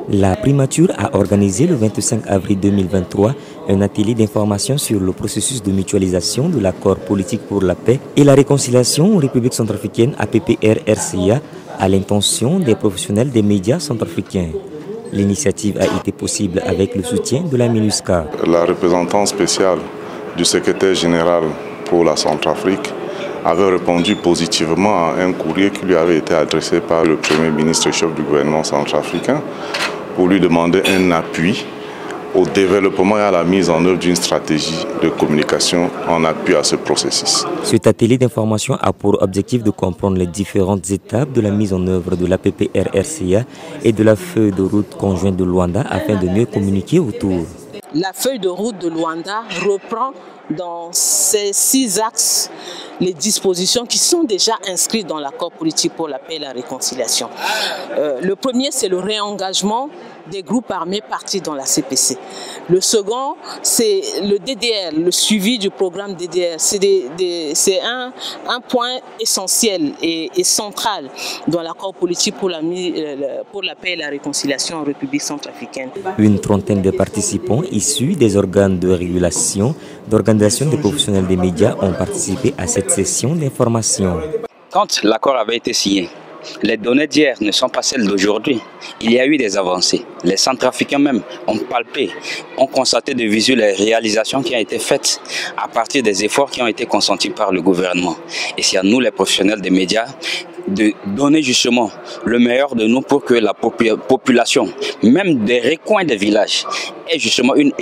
La primature a organisé le 25 avril 2023 un atelier d'information sur le processus de mutualisation de l'accord politique pour la paix et la réconciliation en République centrafricaine APPR-RCA à l'intention des professionnels des médias centrafricains. L'initiative a été possible avec le soutien de la MINUSCA. La représentante spéciale du secrétaire général pour la Centrafrique avait répondu positivement à un courrier qui lui avait été adressé par le Premier ministre et chef du gouvernement centrafricain pour lui demander un appui au développement et à la mise en œuvre d'une stratégie de communication en appui à ce processus. Cet atelier d'information a pour objectif de comprendre les différentes étapes de la mise en œuvre de l'APPR-RCA et de la feuille de route conjointe de Luanda afin de mieux communiquer autour. La feuille de route de Luanda reprend dans ces 6 axes les dispositions qui sont déjà inscrites dans l'accord politique pour la paix et la réconciliation. Le premier, c'est le réengagement des groupes armés partis dans la CPC. Le second, c'est le DDR, le suivi du programme DDR. C'est un point essentiel et central dans l'accord politique pour la paix et la réconciliation en République centrafricaine. Une trentaine de participants issus des organes de régulation, d'organisations de professionnels des médias ont participé à cette session d'information. Quand l'accord avait été signé, les données d'hier ne sont pas celles d'aujourd'hui. Il y a eu des avancées. Les Centrafricains même ont palpé, ont constaté de visu les réalisations qui ont été faites à partir des efforts qui ont été consentis par le gouvernement. Et c'est à nous, les professionnels des médias, de donner justement le meilleur de nous pour que la population, même des recoins des villages, ait justement une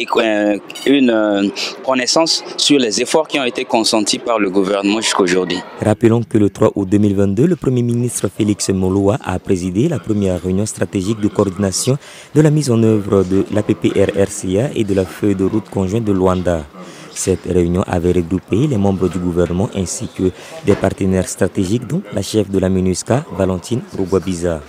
connaissance sur les efforts qui ont été consentis par le gouvernement jusqu'à aujourd'hui. Rappelons que le 3 août 2022, le Premier ministre Félix Moloa a présidé la première réunion stratégique de coordination de la mise en œuvre de l'APPR-RCA et de la feuille de route conjointe de Luanda. Cette réunion avait regroupé les membres du gouvernement ainsi que des partenaires stratégiques dont la chef de la MINUSCA, Valentine Rugwabiza.